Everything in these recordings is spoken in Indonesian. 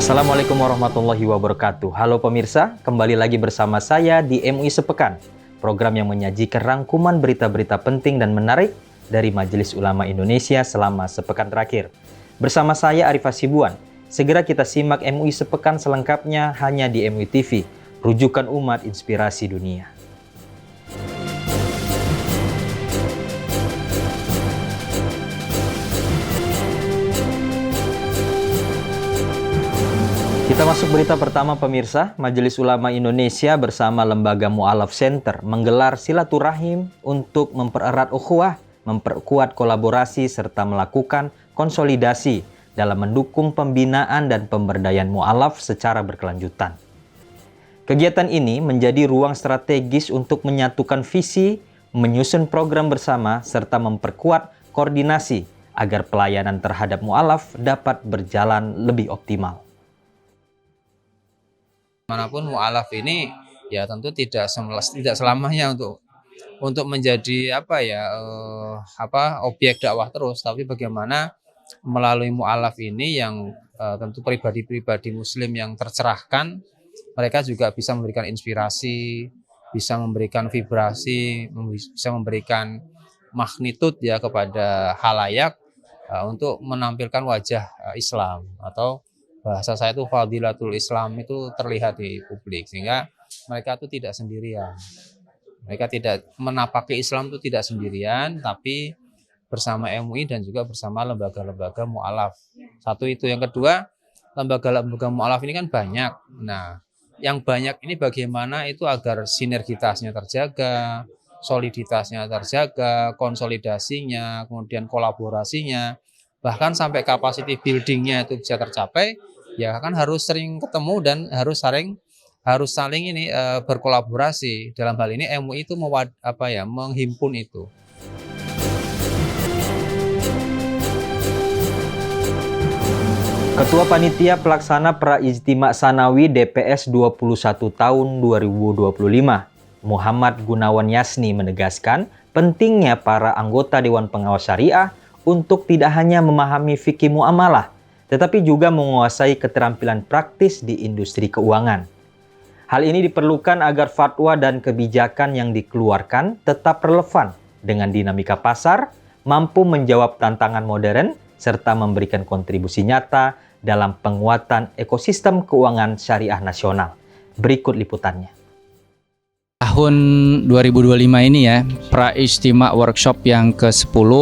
Assalamualaikum warahmatullahi wabarakatuh. Halo pemirsa, kembali lagi bersama saya di MUI Sepekan, program yang menyajikan rangkuman berita-berita penting dan menarik dari Majelis Ulama Indonesia selama sepekan terakhir. Bersama saya Arif Hasibuan, segera kita simak MUI Sepekan selengkapnya hanya di MUI TV, rujukan umat inspirasi dunia. Kita masuk berita pertama pemirsa. Majelis Ulama Indonesia bersama Lembaga Mu'alaf Center menggelar silaturahim untuk mempererat ukhuwah, memperkuat kolaborasi serta melakukan konsolidasi dalam mendukung pembinaan dan pemberdayaan mu'alaf secara berkelanjutan. Kegiatan ini menjadi ruang strategis untuk menyatukan visi, menyusun program bersama serta memperkuat koordinasi agar pelayanan terhadap mu'alaf dapat berjalan lebih optimal. Manapun mu'alaf ini ya tentu tidak selamanya untuk menjadi objek dakwah terus, tapi bagaimana melalui mu'alaf ini yang tentu pribadi-pribadi muslim yang tercerahkan, mereka juga bisa memberikan inspirasi, bisa memberikan vibrasi, bisa memberikan magnitud ya kepada khalayak untuk menampilkan wajah Islam, atau bahasa saya itu fadilatul Islam itu terlihat di publik, sehingga mereka itu tidak sendirian. Mereka tidak menapaki Islam itu tidak sendirian, tapi bersama MUI dan juga bersama lembaga-lembaga mu'alaf. Satu itu. Yang kedua, lembaga-lembaga mu'alaf ini kan banyak. Nah, yang banyak ini bagaimana itu agar sinergitasnya terjaga, soliditasnya terjaga, konsolidasinya, kemudian kolaborasinya, bahkan sampai capacity buildingnya itu bisa tercapai. Ya kan harus sering ketemu dan harus saling berkolaborasi. Dalam hal ini MUI itu menghimpun itu. Ketua Panitia Pelaksana Praijtima Sanawi DPS 21 tahun 2025, Muhammad Gunawan Yasni menegaskan pentingnya para anggota Dewan Pengawas Syariah untuk tidak hanya memahami fikih muamalah, tetapi juga menguasai keterampilan praktis di industri keuangan. Hal ini diperlukan agar fatwa dan kebijakan yang dikeluarkan tetap relevan dengan dinamika pasar, mampu menjawab tantangan modern, serta memberikan kontribusi nyata dalam penguatan ekosistem keuangan syariah nasional. Berikut liputannya. Tahun 2025 ini ya, Praijtima Workshop yang ke-10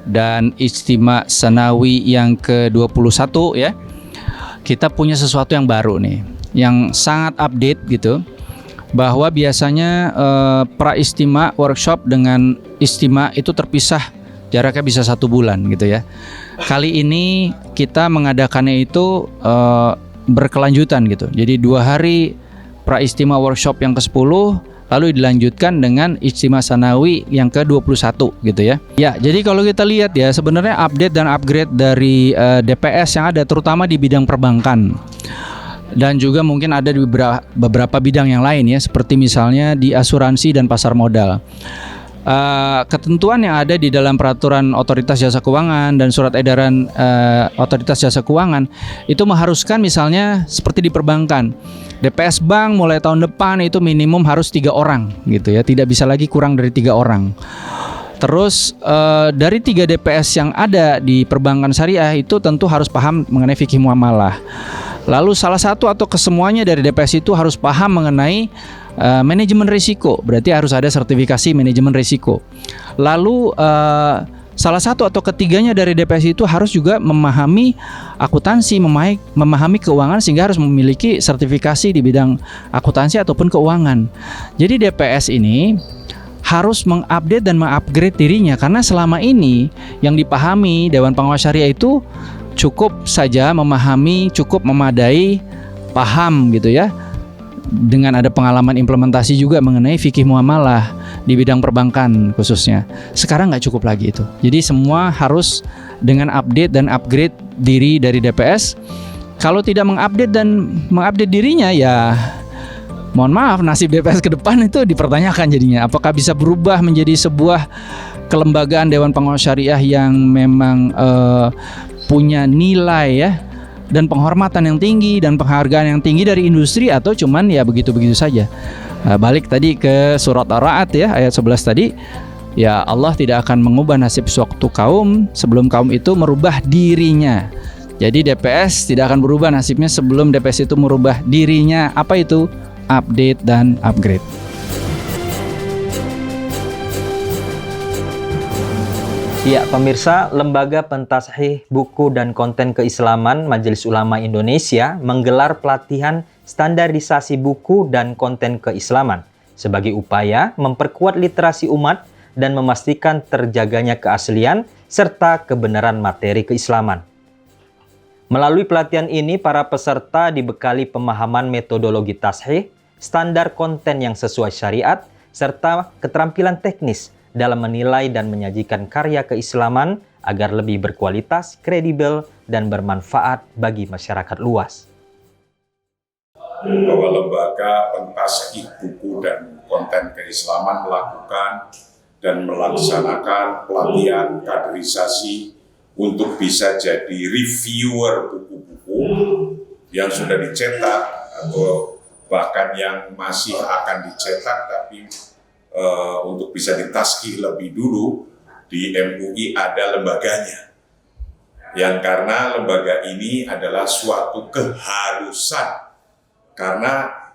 dan Ijtima Sanawi yang ke-21 ya. Kita punya sesuatu yang baru nih, yang sangat update gitu. Bahwa biasanya Praijtima Workshop dengan Ijtima itu terpisah, jaraknya bisa 1 bulan gitu ya. Kali ini kita mengadakannya itu berkelanjutan gitu. Jadi 2 hari Praijtima Workshop yang ke-10, lalu dilanjutkan dengan Ijtima Sanawi yang ke-21 gitu ya. Ya, jadi kalau kita lihat ya, sebenarnya update dan upgrade dari DPS yang ada terutama di bidang perbankan. Dan juga mungkin ada di beberapa bidang yang lain ya, seperti misalnya di asuransi dan pasar modal. Ketentuan yang ada di dalam peraturan Otoritas Jasa Keuangan dan surat edaran Otoritas Jasa Keuangan itu mengharuskan misalnya seperti di perbankan, DPS bank mulai tahun depan itu minimum harus 3 orang gitu ya, tidak bisa lagi kurang dari 3 orang. Terus dari 3 DPS yang ada di perbankan syariah itu tentu harus paham mengenai fikih muamalah. Lalu salah satu atau kesemuanya dari DPS itu harus paham mengenai manajemen risiko, berarti harus ada sertifikasi manajemen risiko. Lalu salah satu atau ketiganya dari DPS itu harus juga memahami akuntansi, memahami keuangan, sehingga harus memiliki sertifikasi di bidang akuntansi ataupun keuangan. Jadi DPS ini harus mengupdate dan mengupgrade dirinya, karena selama ini yang dipahami Dewan Pengawas Syariah itu cukup saja memahami, cukup memadai, paham gitu ya. Dengan ada pengalaman implementasi juga mengenai fikih muamalah di bidang perbankan khususnya. Sekarang nggak cukup lagi itu. Jadi semua harus dengan update dan upgrade diri dari DPS. Kalau tidak mengupdate dan mengupdate dirinya, ya mohon maaf, nasib DPS ke depan itu dipertanyakan jadinya. Apakah bisa berubah menjadi sebuah kelembagaan Dewan Pengawas Syariah yang memang punya nilai ya, dan penghormatan yang tinggi dan penghargaan yang tinggi dari industri, atau cuman ya begitu-begitu saja. Balik tadi ke surat Ar-Ra'd ya, ayat 11 tadi, ya Allah tidak akan mengubah nasib suatu kaum sebelum kaum itu merubah dirinya. Jadi DPS tidak akan berubah nasibnya sebelum DPS itu merubah dirinya. Apa itu? Update dan upgrade. Ya, pemirsa, Lembaga Pentashih Buku dan Konten Keislaman Majelis Ulama Indonesia menggelar pelatihan standarisasi buku dan konten keislaman sebagai upaya memperkuat literasi umat dan memastikan terjaganya keaslian serta kebenaran materi keislaman. Melalui pelatihan ini, para peserta dibekali pemahaman metodologi tashih, standar konten yang sesuai syariat, serta keterampilan teknis dalam menilai dan menyajikan karya keislaman agar lebih berkualitas, kredibel, dan bermanfaat bagi masyarakat luas. Bahwa Lembaga Pentashih Buku dan Konten Keislaman melakukan dan melaksanakan pelatihan kaderisasi untuk bisa jadi reviewer buku-buku yang sudah dicetak atau bahkan yang masih akan dicetak tapi untuk bisa ditashih lebih dulu. Di MUI ada lembaganya, yang karena lembaga ini adalah suatu keharusan karena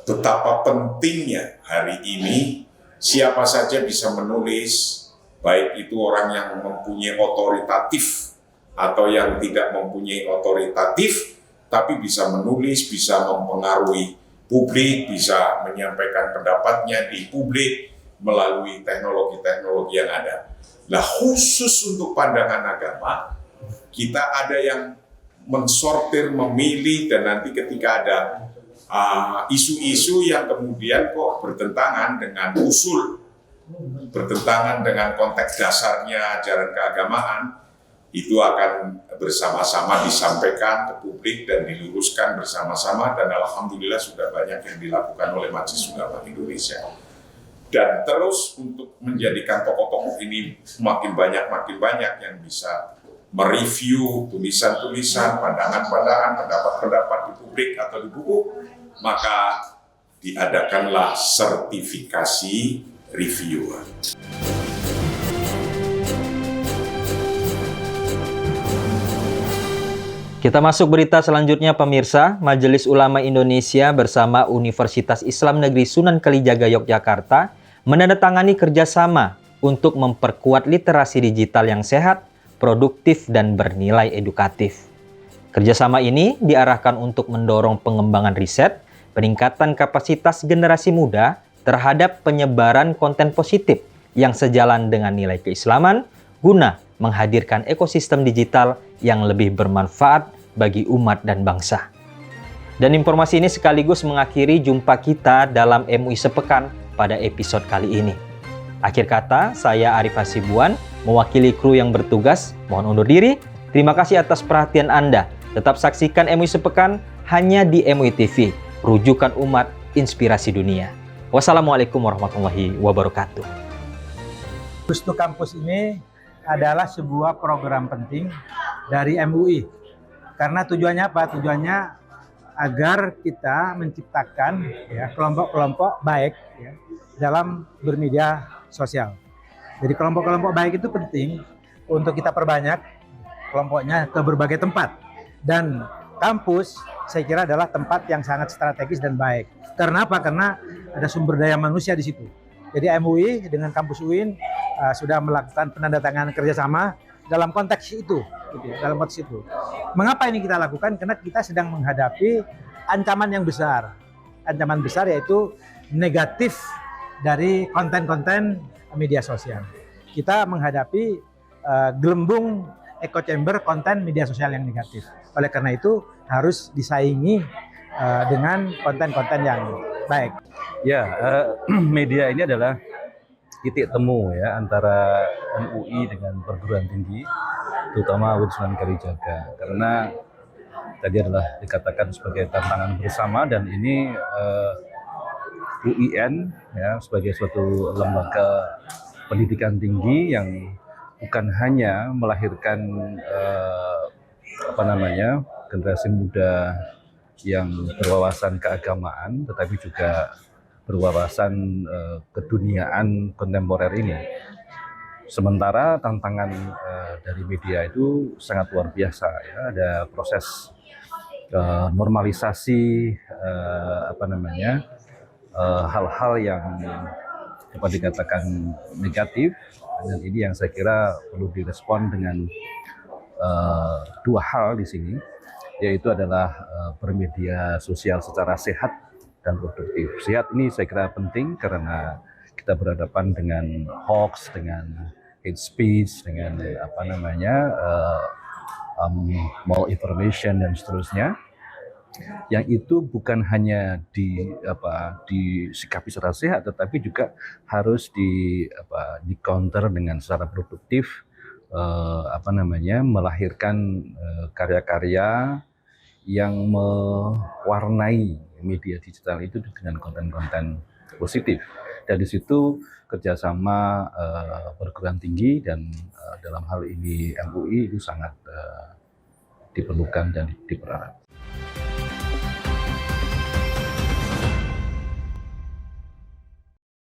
betapa pentingnya hari ini siapa saja bisa menulis, baik itu orang yang mempunyai otoritatif atau yang tidak mempunyai otoritatif, tapi bisa menulis, bisa mempengaruhi publik, bisa menyampaikan pendapatnya di publik melalui teknologi-teknologi yang ada. Nah, khusus untuk pandangan agama, kita ada yang mensortir, memilih, dan nanti ketika ada isu-isu yang kemudian kok bertentangan dengan usul, bertentangan dengan konteks dasarnya ajaran keagamaan, itu akan bersama-sama disampaikan ke publik dan diluruskan bersama-sama, dan alhamdulillah sudah banyak yang dilakukan oleh Majelis Ulama Indonesia. Dan terus untuk menjadikan tokoh-tokoh ini makin banyak yang bisa mereview tulisan-tulisan, pandangan-pandangan, pendapat-pendapat di publik atau di buku, maka diadakanlah sertifikasi reviewer. Kita masuk berita selanjutnya, pemirsa. Majelis Ulama Indonesia bersama Universitas Islam Negeri Sunan Kalijaga Yogyakarta menandatangani kerjasama untuk memperkuat literasi digital yang sehat, produktif, dan bernilai edukatif. Kerjasama ini diarahkan untuk mendorong pengembangan riset, peningkatan kapasitas generasi muda terhadap penyebaran konten positif yang sejalan dengan nilai keislaman, guna menghadirkan ekosistem digital yang lebih bermanfaat bagi umat dan bangsa. Dan informasi ini sekaligus mengakhiri jumpa kita dalam MUI Sepekan pada episode kali ini. Akhir kata, saya Arif Hasibuan, mewakili kru yang bertugas, mohon undur diri. Terima kasih atas perhatian Anda. Tetap saksikan MUI Sepekan hanya di MUI TV, rujukan umat, inspirasi dunia. Wassalamualaikum warahmatullahi wabarakatuh. Gustu Kampus ini adalah sebuah program penting dari MUI. Karena tujuannya apa? Tujuannya agar kita menciptakan kelompok-kelompok baik dalam bermedia sosial. Jadi kelompok-kelompok baik itu penting untuk kita perbanyak kelompoknya ke berbagai tempat. Dan kampus saya kira adalah tempat yang sangat strategis dan baik. Karena apa? Karena ada sumber daya manusia di situ. Jadi MUI dengan kampus UIN sudah melakukan penandatanganan kerjasama dalam konteks itu. Dalam konteks itu. Mengapa ini kita lakukan? Karena kita sedang menghadapi ancaman yang besar. Ancaman besar yaitu negatif dari konten-konten media sosial. Kita menghadapi gelembung echo chamber konten media sosial yang negatif. Oleh karena itu harus disaingi dengan konten-konten yang baik. Ya, media ini adalah titik temu ya antara MUI dengan perguruan tinggi, terutama UIN Sunan Kalijaga. Karena tadi adalah dikatakan sebagai tantangan bersama, dan ini UIN ya sebagai suatu lembaga pendidikan tinggi yang bukan hanya melahirkan generasi muda yang berwawasan keagamaan, tetapi juga berwawasan keduniaan kontemporer ini. Sementara tantangan dari media itu sangat luar biasa, ya. Ada proses normalisasi hal-hal yang dapat dikatakan negatif, dan ini yang saya kira perlu direspon dengan dua hal di sini, yaitu adalah bermedia sosial secara sehat dan produktif. Sehat ini saya kira penting karena kita berhadapan dengan hoax, dengan hate speech, dengan malinformation dan seterusnya, yang itu bukan hanya disikapi secara sehat, tetapi juga harus di counter dengan secara produktif, melahirkan karya-karya yang mewarnai media digital itu dengan konten-konten positif. Dan di situ kerjasama perguruan tinggi dan dalam hal ini MUI itu sangat diperlukan dan diperharapkan.